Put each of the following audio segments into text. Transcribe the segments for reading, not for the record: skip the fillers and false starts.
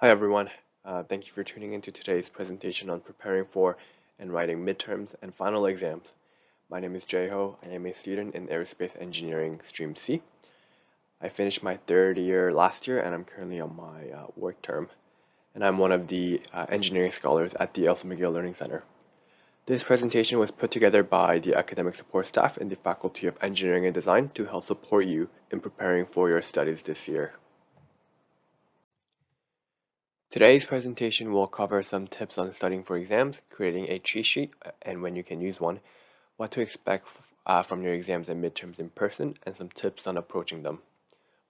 Hi everyone, thank you for tuning into today's presentation on preparing for and writing midterms and final exams. My name is Jaiho. I am a student in Aerospace Engineering Stream C. I finished my third year last year and I'm currently on my work term. And I'm one of the engineering scholars at the Elsa McGill Learning Center. This presentation was put together by the academic support staff in the Faculty of Engineering and Design to help support you in preparing for your studies this year. Today's presentation will cover some tips on studying for exams, creating a cheat sheet, and when you can use one, what to expect from your exams and midterms in person, and some tips on approaching them.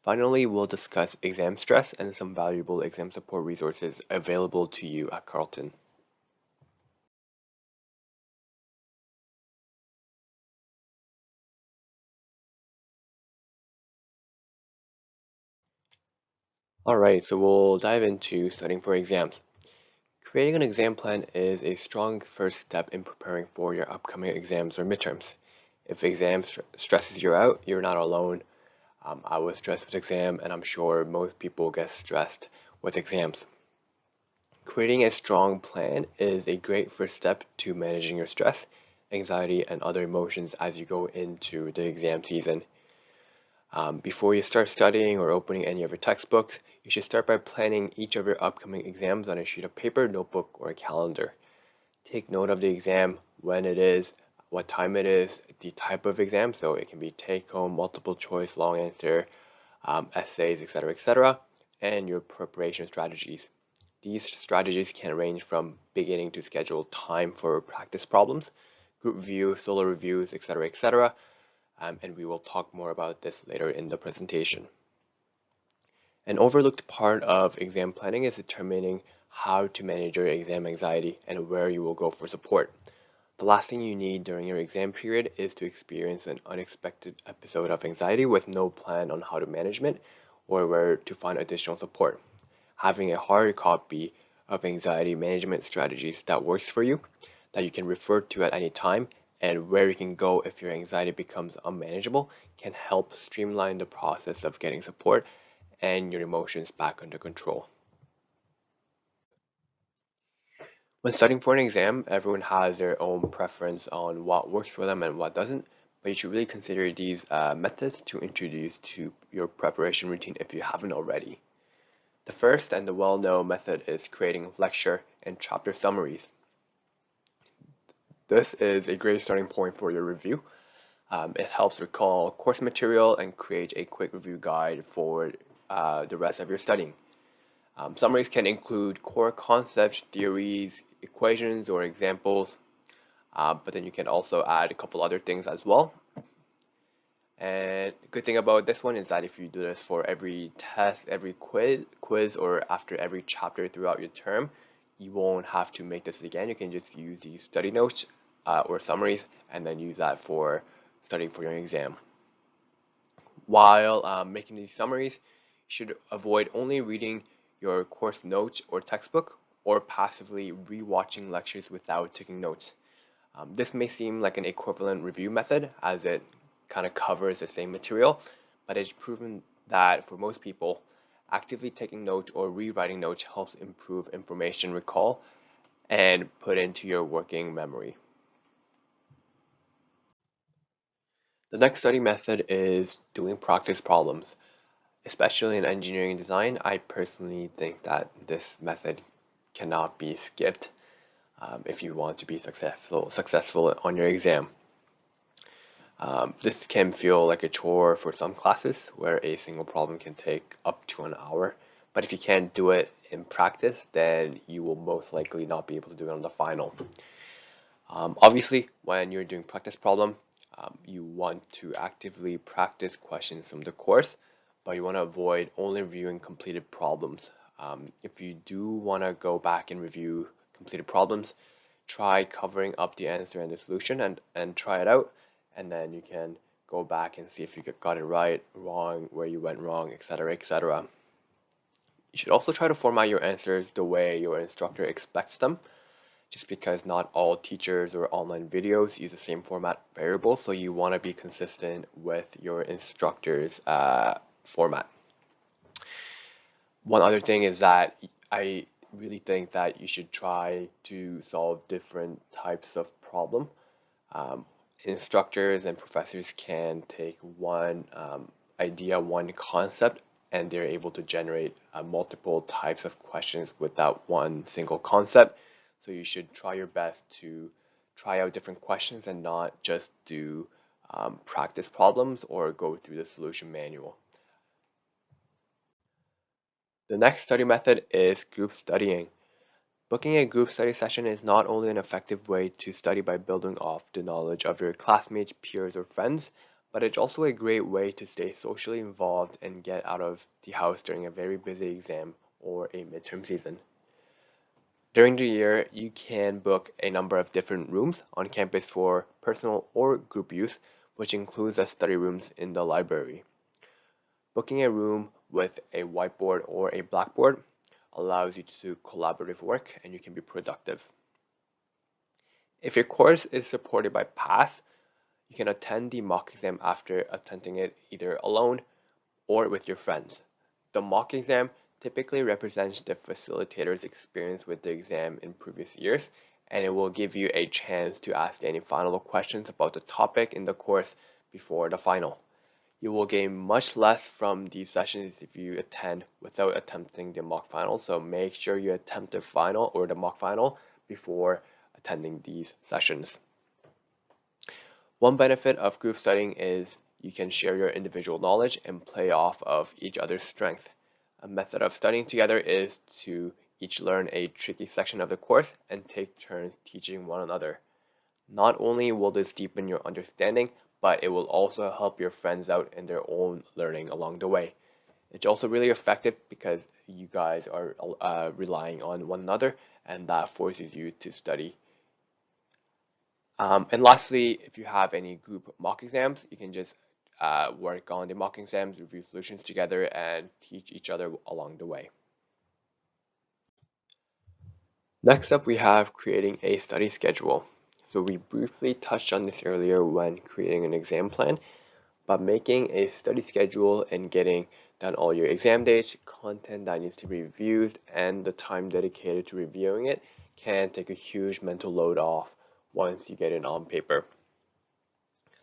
Finally, we'll discuss exam stress and some valuable exam support resources available to you at Carleton. Alright, so we'll dive into studying for exams. Creating an exam plan is a strong first step in preparing for your upcoming exams or midterms. If exam stresses you out, you're not alone. I was stressed with exam, and I'm sure most people get stressed with exams. Creating a strong plan is a great first step to managing your stress, anxiety, and other emotions as you go into the exam season. Before you start studying or opening any of your textbooks, you should start by planning each of your upcoming exams on a sheet of paper, notebook, or a calendar. Take note of the exam, when it is, what time it is, the type of exam, so it can be take-home, multiple choice, long answer, essays, etc., and your preparation strategies. These strategies can range from beginning to schedule time for practice problems, group reviews, solo reviews, etc., and we will talk more about this later in the presentation. An overlooked part of exam planning is determining how to manage your exam anxiety and where you will go for support. The last thing you need during your exam period is to experience an unexpected episode of anxiety with no plan on how to manage it or where to find additional support. Having a hard copy of anxiety management strategies that works for you, that you can refer to at any time, and where you can go if your anxiety becomes unmanageable can help streamline the process of getting support and your emotions back under control. When studying for an exam, everyone has their own preference on what works for them and what doesn't, but you should really consider these methods to introduce to your preparation routine if you haven't already. The first and the well-known method is creating lecture and chapter summaries. This is a great starting point for your review. It helps recall course material and create a quick review guide for the rest of your studying. Summaries can include core concepts, theories, equations, or examples, but then you can also add a couple other things as well. And the good thing about this one is that if you do this for every test, every quiz, or after every chapter throughout your term, you won't have to make this again. You can just use these study notes or summaries and then use that for studying for your exam. While making these summaries, you should avoid only reading your course notes or textbook or passively rewatching lectures without taking notes. This may seem like an equivalent review method as it kind of covers the same material, but it's proven that for most people, actively taking notes or rewriting notes helps improve information recall and put into your working memory. The next study method is doing practice problems. Especially in engineering design, I personally think that this method cannot be skipped if you want to be successful on your exam. This can feel like a chore for some classes where a single problem can take up to an hour, but if you can't do it in practice, then you will most likely not be able to do it on the final. Obviously, when you're doing practice problem, you want to actively practice questions from the course, but you want to avoid only reviewing completed problems. If you do want to go back and review completed problems, try covering up the answer and the solution and try it out, and then you can go back and see if you got it right, wrong, where you went wrong, etc. You should also try to format your answers the way your instructor expects them, just because not all teachers or online videos use the same format variable, so you want to be consistent with your instructor's format. One other thing is that I really think that you should try to solve different types of problem. Um, Instructors and professors can take one idea, one concept, and they're able to generate multiple types of questions without one single concept. So you should try your best to try out different questions and not just do practice problems or go through the solution manual. The next study method is group studying. Booking a group study session is not only an effective way to study by building off the knowledge of your classmates, peers, or friends, but it's also a great way to stay socially involved and get out of the house during a very busy exam or a midterm season. During the year, you can book a number of different rooms on campus for personal or group use, which includes the study rooms in the library. Booking a room with a whiteboard or a blackboard allows you to do collaborative work and you can be productive. If your course is supported by PASS, you can attend the mock exam after attending it either alone or with your friends. The mock exam typically represents the facilitator's experience with the exam in previous years, and it will give you a chance to ask any final questions about the topic in the course before the final. You will gain much less from these sessions if you attend without attempting the mock final, so make sure you attempt the final or the mock final before attending these sessions. One benefit of group studying is you can share your individual knowledge and play off of each other's strength. A method of studying together is to each learn a tricky section of the course and take turns teaching one another. Not only will this deepen your understanding, but it will also help your friends out in their own learning along the way. It's also really effective because you guys are relying on one another, and that forces you to study. And lastly, if you have any group mock exams, you can just work on the mock exams, review solutions together, and teach each other along the way. Next up, we have creating a study schedule. So we briefly touched on this earlier when creating an exam plan, but making a study schedule and getting down all your exam dates, content that needs to be reviewed, and the time dedicated to reviewing it can take a huge mental load off once you get it on paper.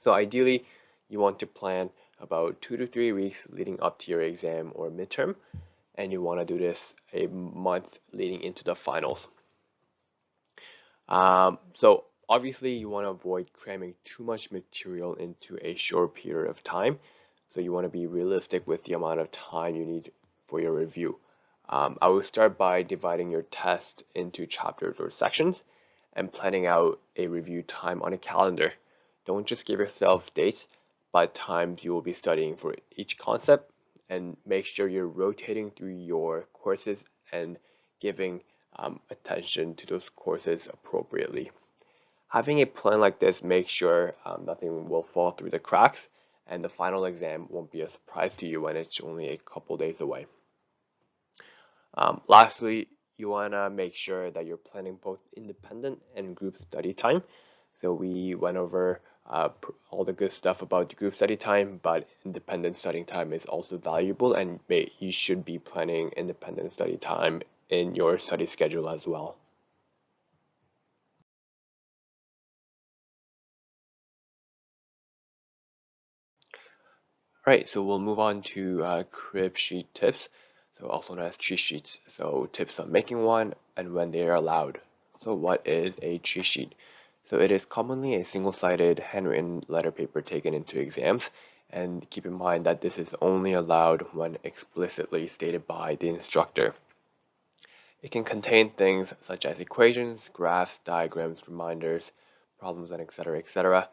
So ideally, you want to plan about 2 to 3 weeks leading up to your exam or midterm, and you want to do this a month leading into the finals. So obviously you want to avoid cramming too much material into a short period of time. So you want to be realistic with the amount of time you need for your review. I will start by dividing your test into chapters or sections and planning out a review time on a calendar. Don't just give yourself dates, but times you will be studying for each concept, and make sure you're rotating through your courses and giving attention to those courses appropriately. Having a plan like this makes sure nothing will fall through the cracks and the final exam won't be a surprise to you when it's only a couple days away. Lastly, you want to make sure that you're planning both independent and group study time. So we went over all the good stuff about the group study time, but independent studying time is also valuable, and you should be planning independent study time in your study schedule as well. Right, so we'll move on to crib sheet tips, so also known as cheat sheets. So tips on making one and when they are allowed. So what is a cheat sheet? So it is commonly a single-sided handwritten letter paper taken into exams, and keep in mind that this is only allowed when explicitly stated by the instructor. It can contain things such as equations, graphs, diagrams, reminders, problems, and etc., etc.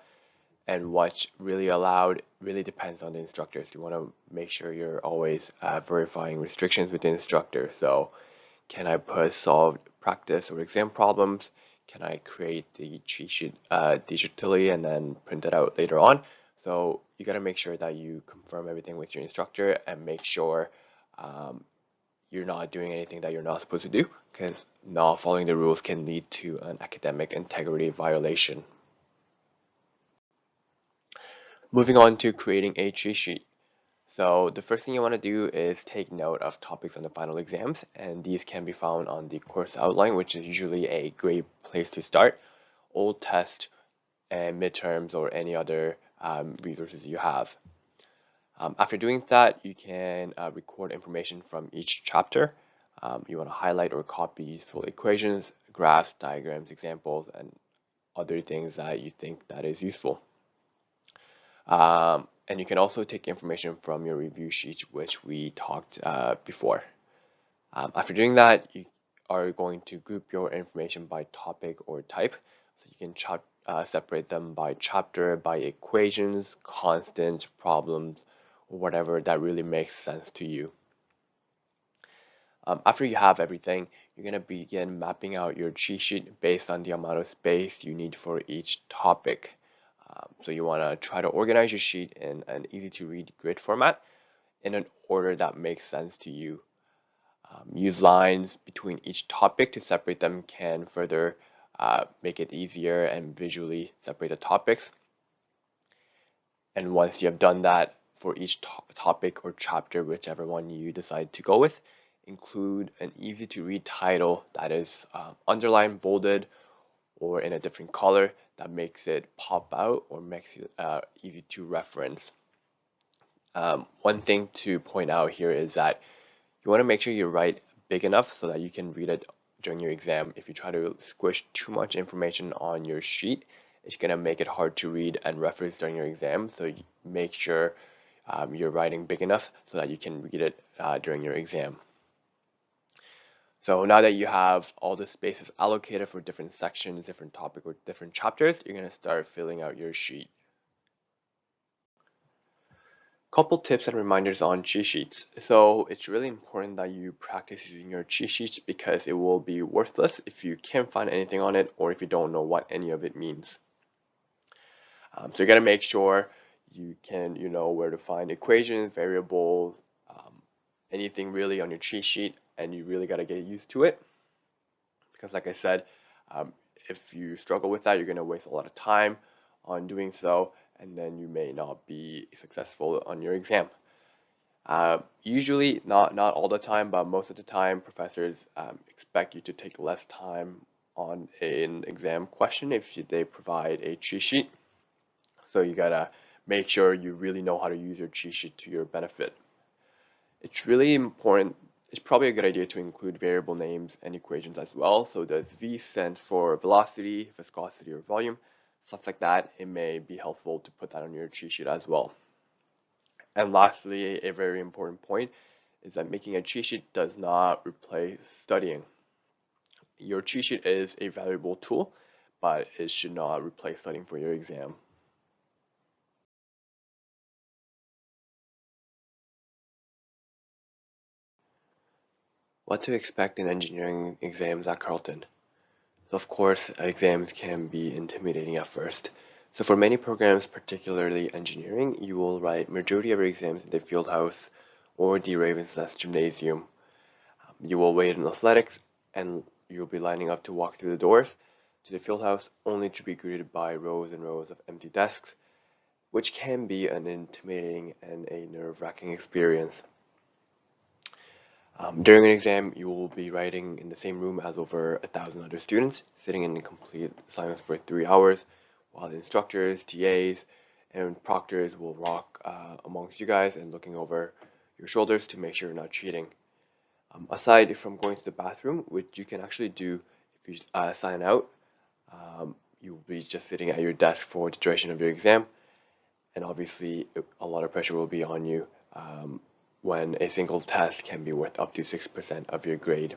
And what's really allowed really depends on the instructors. You want to make sure you're always verifying restrictions with the instructor. So, can I put solved practice or exam problems? Can I create the cheat sheet digitally and then print it out later on? So you got to make sure that you confirm everything with your instructor and make sure you're not doing anything that you're not supposed to do, because not following the rules can lead to an academic integrity violation. Moving on to creating a cheat sheet. So the first thing you want to do is take note of topics on the final exams, and these can be found on the course outline, which is usually a great place to start, old test, and midterms, or any other resources you have. After doing that, you can record information from each chapter. You want to highlight or copy useful equations, graphs, diagrams, examples, and other things that you think that is useful. And you can also take information from your review sheet, which we talked before. After doing that, you are going to group your information by topic or type. So you can separate them by chapter, by equations, constants, problems, or whatever that really makes sense to you. After you have everything, you're going to begin mapping out your cheat sheet based on the amount of space you need for each topic. So you want to try to organize your sheet in an easy to read grid format in an order that makes sense to you. Use lines between each topic to separate them can further make it easier and visually separate the topics. And once you have done that for each topic or chapter, whichever one you decide to go with, include an easy to read title that is underlined, bolded, or in a different color that makes it pop out or makes it easy to reference. One thing to point out here is that you want to make sure you write big enough so that you can read it during your exam. If you try to squish too much information on your sheet, it's going to make it hard to read and reference during your exam. So make sure you're writing big enough so that you can read it during your exam. So now that you have all the spaces allocated for different sections, different topic, or different chapters, you're going to start filling out your sheet. Couple tips and reminders on cheat sheets. So it's really important that you practice using your cheat sheets because it will be worthless if you can't find anything on it or if you don't know what any of it means. So you got to make sure you know where to find equations, variables, anything really on your cheat sheet, and you really got to get used to it. Because like I said, if you struggle with that, you're going to waste a lot of time on doing so, and then you may not be successful on your exam. Usually, not all the time, but most of the time, professors expect you to take less time on an exam question if they provide a cheat sheet. So you gotta make sure you really know how to use your cheat sheet to your benefit. It's really important. It's probably a good idea to include variable names and equations as well. So does V stand for velocity, viscosity, or volume? Stuff like that. It may be helpful to put that on your cheat sheet as well. And lastly, a very important point is that making a cheat sheet does not replace studying. Your cheat sheet is a valuable tool, but it should not replace studying for your exam. What to expect in engineering exams at Carleton. So of course, exams can be intimidating at first. So for many programs, particularly engineering, you will write majority of your exams in the field house or the Ravens Nest Gymnasium. You will wait in athletics and you'll be lining up to walk through the doors to the field house only to be greeted by rows and rows of empty desks, which can be an intimidating and a nerve-wracking experience. During an exam, you will be writing in the same room as over 1,000 other students, sitting in complete silence for 3 hours, while the instructors, TAs, and proctors will walk amongst you guys and looking over your shoulders to make sure you're not cheating. Aside from going to the bathroom, which you can actually do if you sign out, you'll be just sitting at your desk for the duration of your exam, and obviously a lot of pressure will be on you when a single test can be worth up to 6% of your grade.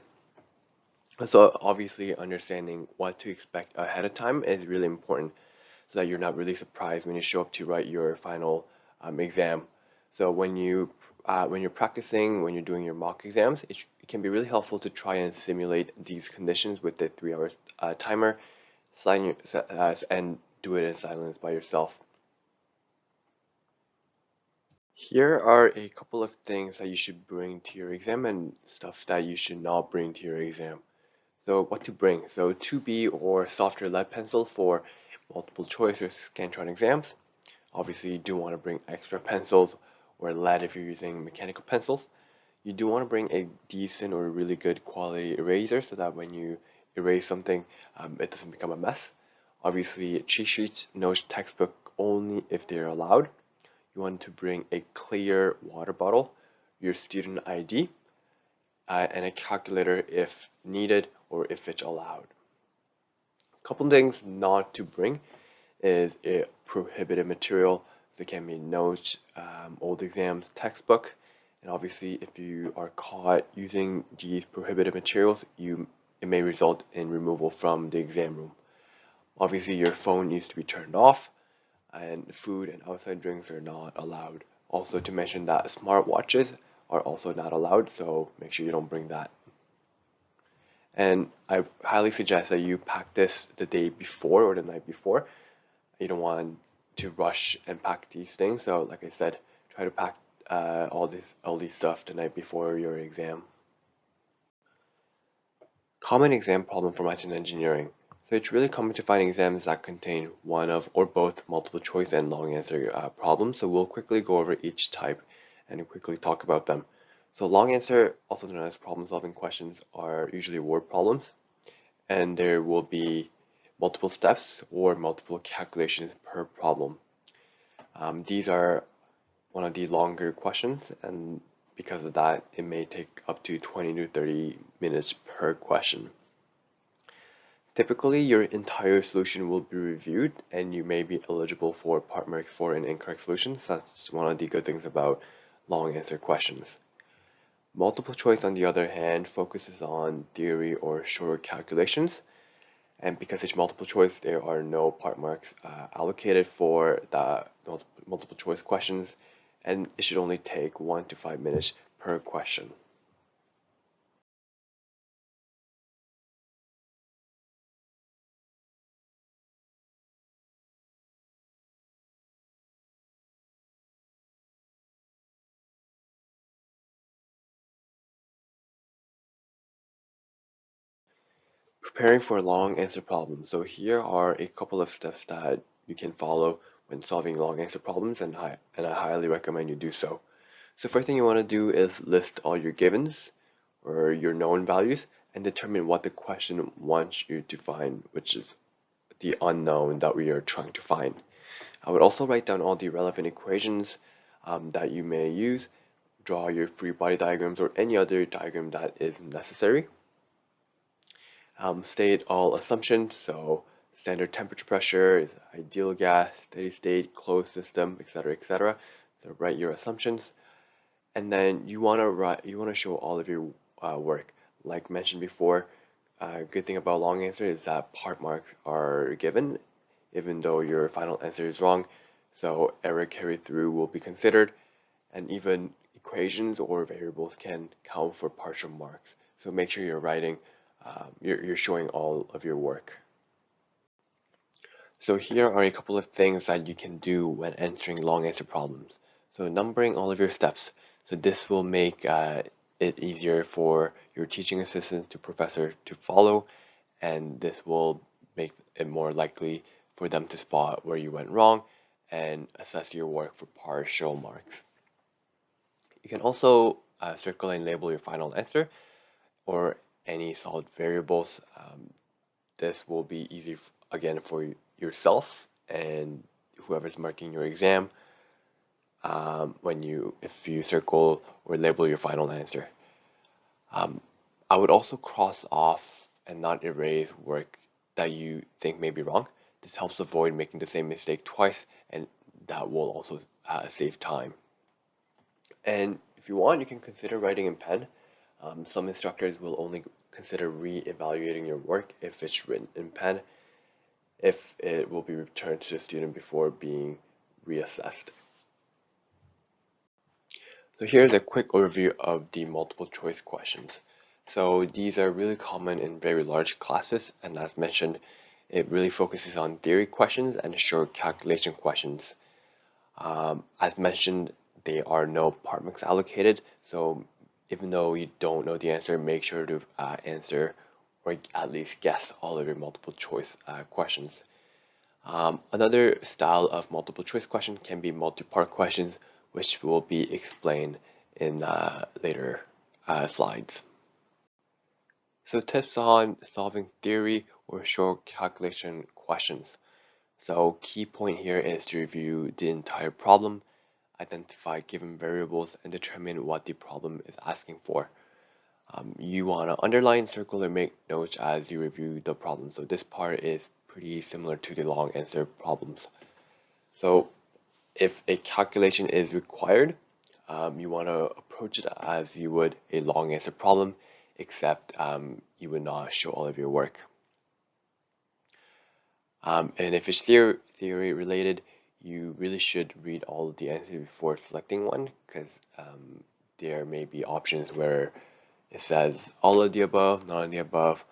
So obviously understanding what to expect ahead of time is really important so that you're not really surprised when you show up to write your final exam. So when you're practicing, when you're doing your mock exams, it can be really helpful to try and simulate these conditions with the 3 hours timer, and do it in silence by yourself. Here are a couple of things that you should bring to your exam and stuff that you should not bring to your exam. So what to bring? So 2B or softer lead pencil for multiple choice or Scantron exams. Obviously you do want to bring extra pencils or lead if you're using mechanical pencils. You do want to bring a decent or really good quality eraser so that when you erase something, it doesn't become a mess. Obviously, cheat sheets, notes, textbook only if they're allowed. You want to bring a clear water bottle, your student ID, and a calculator if needed or if it's allowed. A couple things not to bring is a prohibited material. There can be notes, old exams, textbook, and obviously if you are caught using these prohibited materials, it may result in removal from the exam room. Obviously your phone needs to be turned off, and food and outside drinks are not allowed. Also to mention that smartwatches are also not allowed, so make sure you don't bring that. And I highly suggest that you pack this the day before or the night before. You don't want to rush and pack these things. So like I said, try to pack all these stuff the night before your exam. Common exam problem for math and engineering. So it's really common to find exams that contain one of or both multiple choice and long answer problems. So we'll quickly go over each type and quickly talk about them. So long answer, also known as problem solving questions, are usually word problems, and there will be multiple steps or multiple calculations per problem. These are one of the longer questions, and because of that, it may take up to 20 to 30 minutes per question. Typically, your entire solution will be reviewed, and you may be eligible for part marks for an incorrect solution. So that's one of the good things about long answer questions. Multiple choice, on the other hand, focuses on theory or shorter calculations. And because it's multiple choice, there are no part marks allocated for the multiple choice questions, and it should only take 1 to 5 minutes per question. Preparing for long answer problems. So here are a couple of steps that you can follow when solving long answer problems, and I highly recommend you do so. So first thing you want to do is list all your givens or your known values and determine what the question wants you to find, which is the unknown that we are trying to find. I would also write down all the relevant equations that you may use, draw your free body diagrams or any other diagram that is necessary. State all assumptions, so standard temperature pressure, is ideal gas, steady state, closed system, etc., etc. So write your assumptions, and then you want to show all of your work. Like mentioned before, good thing about long answer is that part marks are given, even though your final answer is wrong. So error carried through will be considered, and even equations or variables can count for partial marks. So make sure you're writing, you're showing all of your work. So here are a couple of things that you can do when answering long answer problems. So numbering all of your steps. So this will make it easier for your teaching assistant to professor to follow, and this will make it more likely for them to spot where you went wrong and assess your work for partial marks. You can also circle and label your final answer or any solved variables. This will be easy again for yourself and whoever's marking your exam if you circle or label your final answer. I would also cross off and not erase work that you think may be wrong. This helps avoid making the same mistake twice, and that will also save time. And if you want, you can consider writing in pen. Some instructors will only consider re-evaluating your work if it's written in pen, if it will be returned to the student before being reassessed. So here's a quick overview of the multiple choice questions. So these are really common in very large classes, and as mentioned, it really focuses on theory questions and short calculation questions. As mentioned, there are no part marks allocated, so even though you don't know the answer, make sure to answer or at least guess all of your multiple choice questions. Another style of multiple choice question can be multi-part questions, which will be explained in later slides. So tips on solving theory or short calculation questions. So key point here is to review the entire problem, identify given variables, and determine what the problem is asking for. You want to underline, circle, or make notes as you review the problem. So this part is pretty similar to the long answer problems. So if a calculation is required, you want to approach it as you would a long answer problem, except you would not show all of your work. And if it's theory related, you really should read all of the answers before selecting one, because there may be options where it says all of the above, none of the above,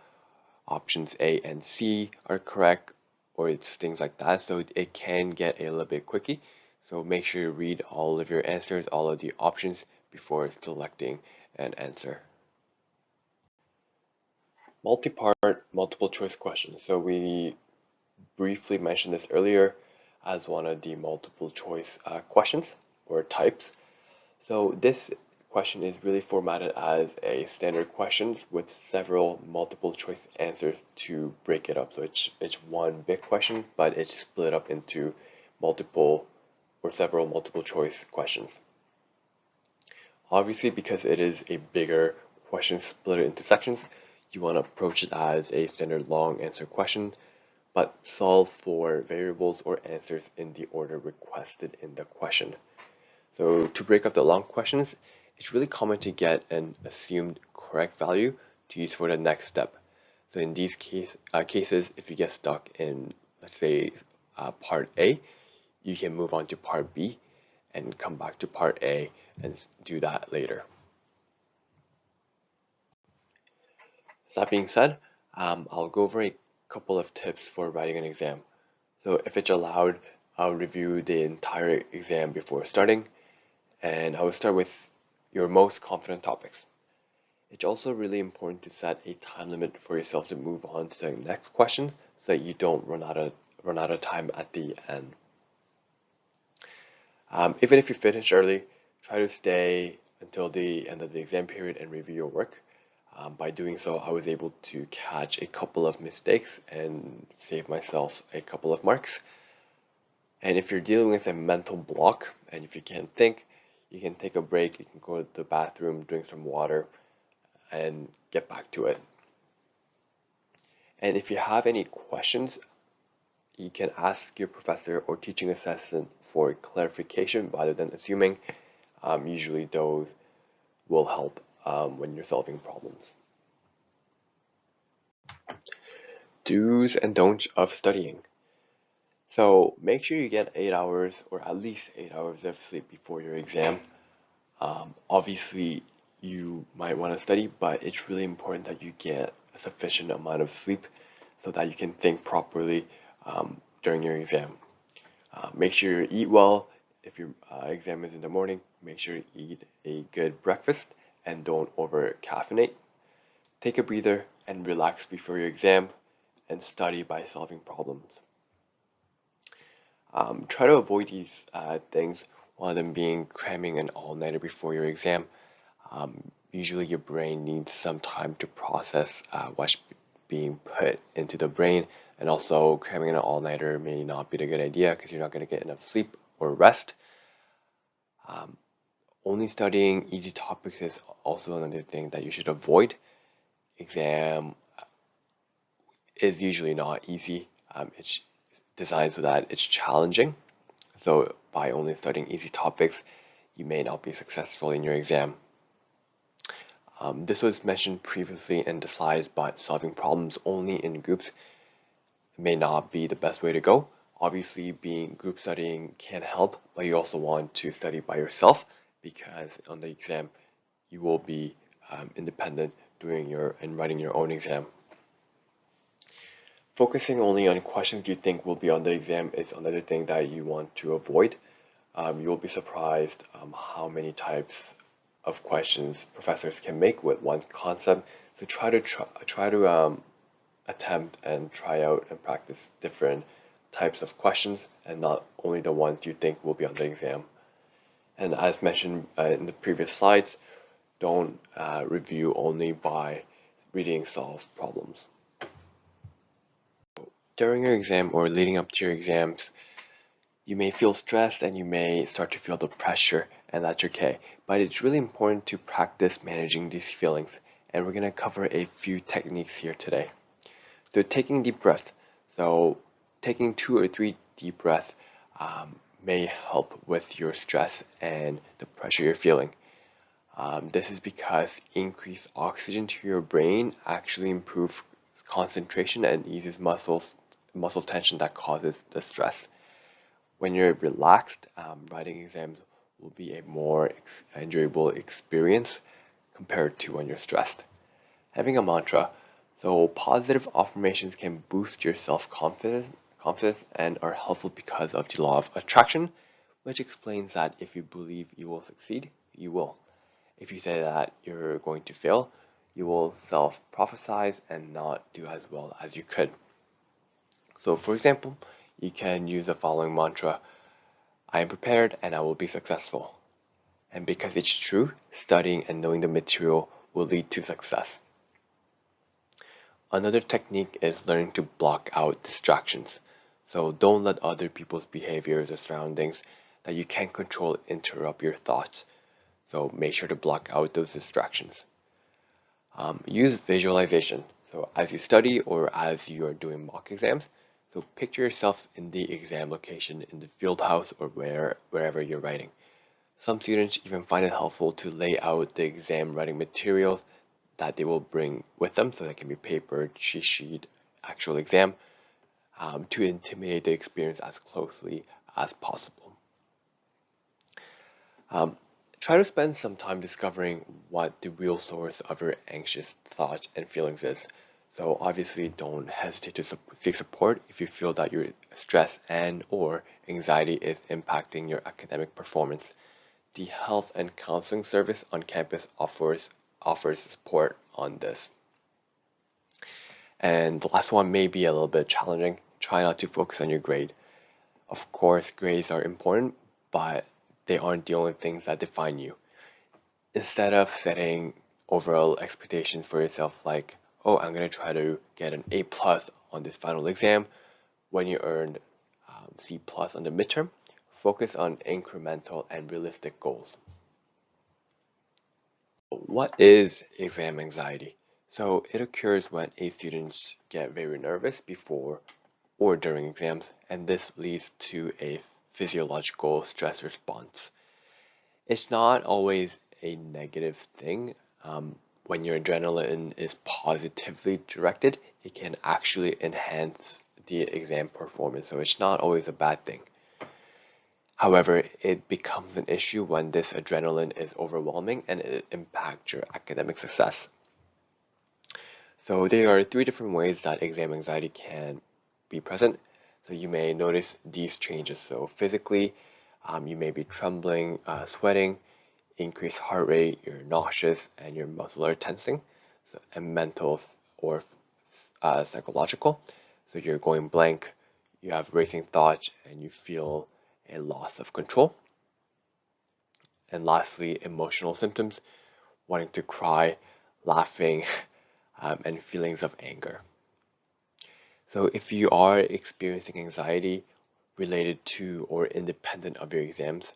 options A and C are correct, or it's things like that. So it can get a little bit quickie. So make sure you read all of your answers, all of the options before selecting an answer. Multi-part, multiple choice questions. So we briefly mentioned this earlier as one of the multiple choice questions or types. So this question is really formatted as a standard question with several multiple choice answers to break it up. So it's one big question, but it's split up into multiple or several multiple choice questions. Obviously, because it is a bigger question split into sections, you want to approach it as a standard long answer question, but solve for variables or answers in the order requested in the question. So to break up the long questions, it's really common to get an assumed correct value to use for the next step. So in these cases, if you get stuck in, let's say, part A, you can move on to part B and come back to part A and do that later. So that being said, I'll go over a couple of tips for writing an exam. So if it's allowed, I'll review the entire exam before starting, and I will start with your most confident topics. It's also really important to set a time limit for yourself to move on to the next question so that you don't run out of time at the end. Even if you finish early, try to stay until the end of the exam period and review your work. By doing so, I was able to catch a couple of mistakes and save myself a couple of marks. And if you're dealing with a mental block and if you can't think, you can take a break, you can go to the bathroom, drink some water, and get back to it. And if you have any questions, you can ask your professor or teaching assistant for clarification rather than assuming. Usually those will help when you're solving problems. Do's and don'ts of studying. So make sure you get 8 hours or at least 8 hours of sleep before your exam. Obviously, you might want to study, but it's really important that you get a sufficient amount of sleep so that you can think properly during your exam. Make sure you eat well. If your exam is in the morning, make sure you eat a good breakfast and don't over caffeinate. Take a breather and relax before your exam and study by solving problems. Try to avoid these things, one of them being cramming an all-nighter before your exam. Usually your brain needs some time to process what's being put into the brain, and also cramming an all-nighter may not be a good idea because you're not going to get enough sleep or rest. Only studying easy topics is also another thing that you should avoid. Exam is usually not easy. It's designed so that it's challenging. So by only studying easy topics, you may not be successful in your exam. This was mentioned previously in the slides, but solving problems only in groups may not be the best way to go. Obviously, being group studying can help, but you also want to study by yourself because on the exam, you will be independent doing and writing your own exam. Focusing only on questions you think will be on the exam is another thing that you want to avoid. You'll be surprised how many types of questions professors can make with one concept. So try to attempt and try out and practice different types of questions and not only the ones you think will be on the exam. And as mentioned in the previous slides, don't review only by reading solved problems. During your exam or leading up to your exams, you may feel stressed and you may start to feel the pressure, and that's okay. But it's really important to practice managing these feelings, and we're going to cover a few techniques here today. So taking deep breath. So taking 2 or 3 deep breaths may help with your stress and the pressure you're feeling. This is because increased oxygen to your brain actually improves concentration and eases muscle tension that causes the stress. When you're relaxed, writing exams will be a more enjoyable experience compared to when you're stressed. Having a mantra. So positive affirmations can boost your confidence and are helpful because of the law of attraction, which explains that if you believe you will succeed, you will. If you say that you're going to fail, you will self-prophesize and not do as well as you could. So for example, you can use the following mantra: I am prepared and I will be successful. And because it's true, studying and knowing the material will lead to success. Another technique is learning to block out distractions. So don't let other people's behaviors or surroundings that you can't control interrupt your thoughts. So make sure to block out those distractions. Use visualization. So as you study or as you are doing mock exams, so picture yourself in the exam location in the field house or wherever you're writing. Some students even find it helpful to lay out the exam writing materials that they will bring with them, so that can be paper, cheat sheet, actual exam, to intimidate the experience as closely as possible. Try to spend some time discovering what the real source of your anxious thoughts and feelings is. So obviously don't hesitate to seek support if you feel that your stress and or anxiety is impacting your academic performance. The Health and Counseling Service on campus offers support on this. And the last one may be a little bit challenging. Try not to focus on your grade. Of course, grades are important, but they aren't the only things that define you. Instead of setting overall expectations for yourself like, oh, I'm going to try to get an A plus on this final exam when you earned C plus on the midterm, focus on incremental and realistic goals. What is exam anxiety? So it occurs when A students get very nervous before or during exams, and this leads to a physiological stress response. It's not always a negative thing. When your adrenaline is positively directed, it can actually enhance the exam performance, so it's not always a bad thing. However, it becomes an issue when this adrenaline is overwhelming and it impacts your academic success. So there are 3 different ways that exam anxiety can be present. So you may notice these changes. So physically, you may be trembling, sweating, increased heart rate, you're nauseous, and your muscular tensing. So, and mental or psychological. So you're going blank, you have racing thoughts, and you feel a loss of control. And lastly, emotional symptoms, wanting to cry, laughing, and feelings of anger. So if you are experiencing anxiety related to or independent of your exams,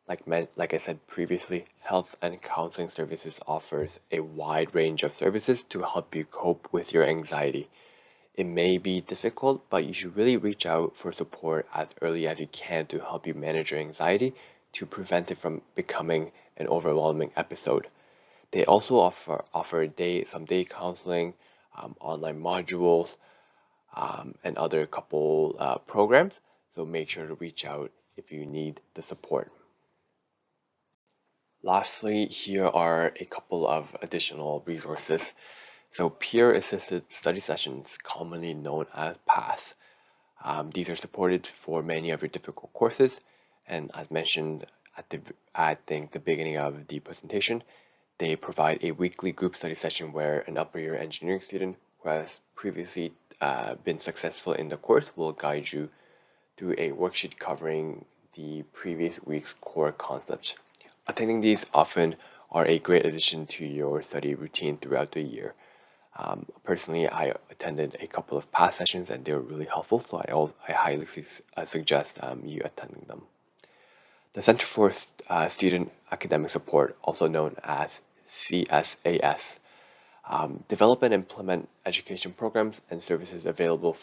like I said previously, Health and Counseling Services offers a wide range of services to help you cope with your anxiety. It may be difficult, but you should really reach out for support as early as you can to help you manage your anxiety to prevent it from becoming an overwhelming episode. They also offer some day counseling, online modules, and other couple programs. So make sure to reach out if you need the support. Lastly, here are a couple of additional resources. So peer-assisted study sessions, commonly known as PASS. These are supported for many of your difficult courses, and as mentioned I think the beginning of the presentation, they provide a weekly group study session where an upper year engineering student who has previously been successful in the course will guide you through a worksheet covering the previous week's core concepts. Attending these often are a great addition to your study routine throughout the year. Personally, I attended a couple of past sessions and they were really helpful, so I highly suggest you attending them. The Center for Student Academic Support, also known as CSAS, develop and implement education programs and services available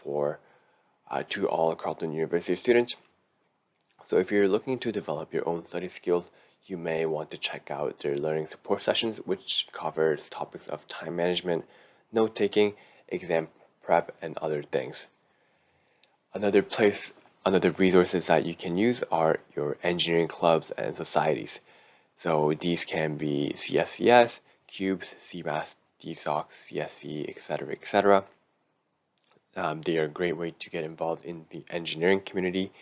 to all Carleton University students. So if you're looking to develop your own study skills, you may want to check out their learning support sessions, which covers topics of time management, note-taking, exam prep, and other things. Another resources that you can use are your engineering clubs and societies. So these can be CSCS, CUBES, CMAS, DSOC, CSC, etc., etc. They are a great way to get involved in the engineering community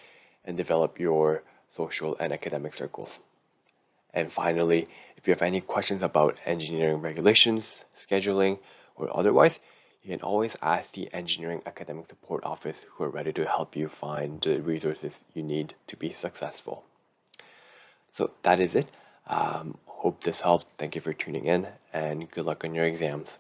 and develop your social and academic circles. And finally, if you have any questions about engineering regulations, scheduling, or otherwise, you can always ask the Engineering Academic Support Office, who are ready to help you find the resources you need to be successful. So that is it. Hope this helped. Thank you for tuning in, and good luck on your exams.